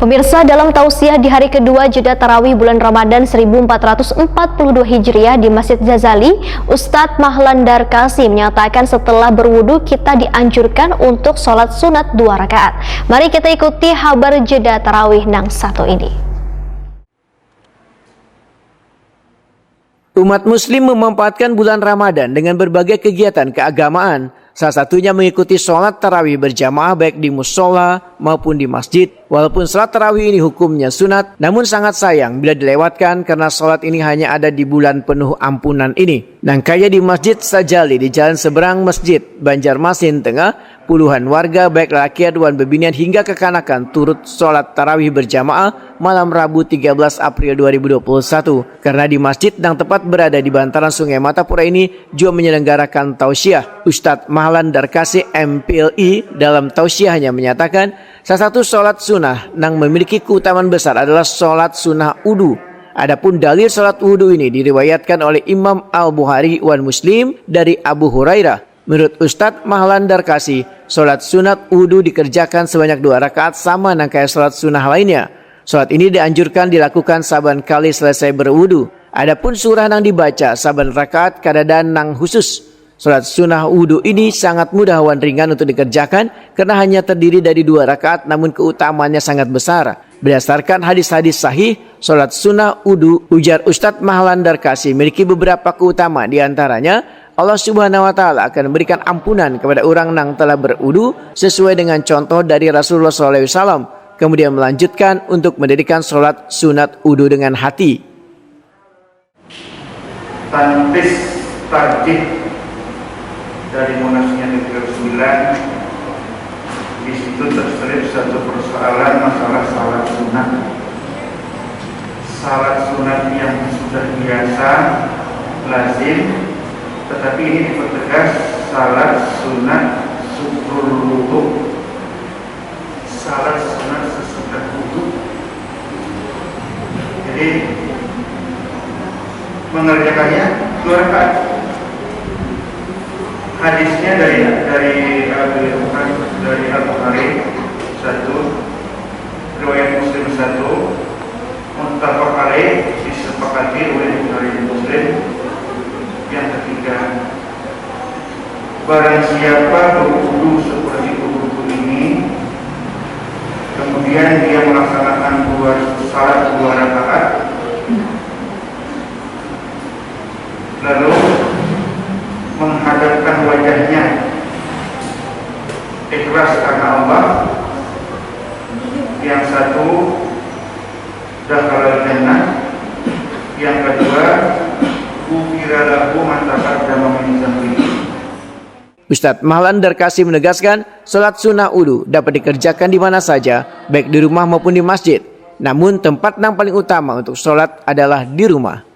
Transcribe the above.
Pemirsa, dalam tausiah di hari kedua jeda tarawih bulan Ramadan 1442 Hijriah di Masjid Ghazali, Ustadz Mahlan Darkasi menyatakan setelah berwudu kita dianjurkan untuk sholat sunat 2 rakaat. Mari kita ikuti kabar jeda tarawih yang satu ini. Umat muslim memanfaatkan bulan Ramadan dengan berbagai kegiatan keagamaan, salah satunya mengikuti sholat tarawih berjamaah baik di musola maupun di masjid. Walaupun sholat tarawih ini hukumnya sunat, namun sangat sayang bila dilewatkan karena sholat ini hanya ada di bulan penuh ampunan ini. Nangkanya di Masjid Sajali di jalan seberang Masjid Banjarmasin Tengah, puluhan warga baik laki aduan bebinian hingga kekanakan turut sholat tarawih berjamaah malam Rabu 13 April 2021. Karena di masjid yang tepat berada di bantaran Sungai Matapura ini juga menyelenggarakan tausiah. Ustadz Mahlan Darkasi MPLI dalam tausiahnya menyatakan salah satu sholat sunnah yang memiliki keutamaan besar adalah sholat sunnah wudu. Adapun dalil sholat wudu ini diriwayatkan oleh Imam Al-Bukhari wan Muslim dari Abu Hurairah. Menurut Ustadz Mahlan Darkasi, sholat sunat wudu dikerjakan sebanyak 2 rakaat sama dengan kayak sholat sunnah lainnya. Sholat ini dianjurkan dilakukan saban kali selesai berwudu. Adapun surah yang dibaca saban rakaat kadang nang khusus. Sholat sunnah wudu ini sangat mudah wan ringan untuk dikerjakan karena hanya terdiri dari 2 rakaat namun keutamaannya sangat besar. Berdasarkan hadis-hadis sahih, sholat sunnah wudu, ujar Ustadz Mahlan Darkasi, memiliki beberapa keutamaan. Di antaranya, Allah Subhanahu wa Ta'ala akan memberikan ampunan kepada orang yang telah berwudu sesuai dengan contoh dari Rasulullah SAW. Kemudian melanjutkan untuk mendirikan sholat sunat wudu dengan hati. Tanfis tarjih dari Munasnya ke-9, di situ terselip satu persoalan masalah salat sunat. Salat sunat yang sudah biasa, lazim, tetapi ini dipertegas salat sunat syukrul wudu. Salat sunat sesudah wudu. Jadi mengerjakannya 2 rakaat. Hadisnya dari Al-Bukhari 1, riwayat Muslim 1, muttafaq alaih, disepakati oleh Bukhari dan Muslim. Yang ketiga, barang siapa berwudu seperti wudu ini, kemudian dia melaksanakan salat 2 rakaat, lalu menghadapkan wajahnya ikhlas karena Allah. Yang satu, dakhalal jannah. Yang kedua, ghufira lahu ma taqaddama min dzambihi. Ustadz Mahlan Darkasi menegaskan, sholat sunnah wudu dapat dikerjakan di mana saja, baik di rumah maupun di masjid. Namun tempat yang paling utama untuk sholat adalah di rumah.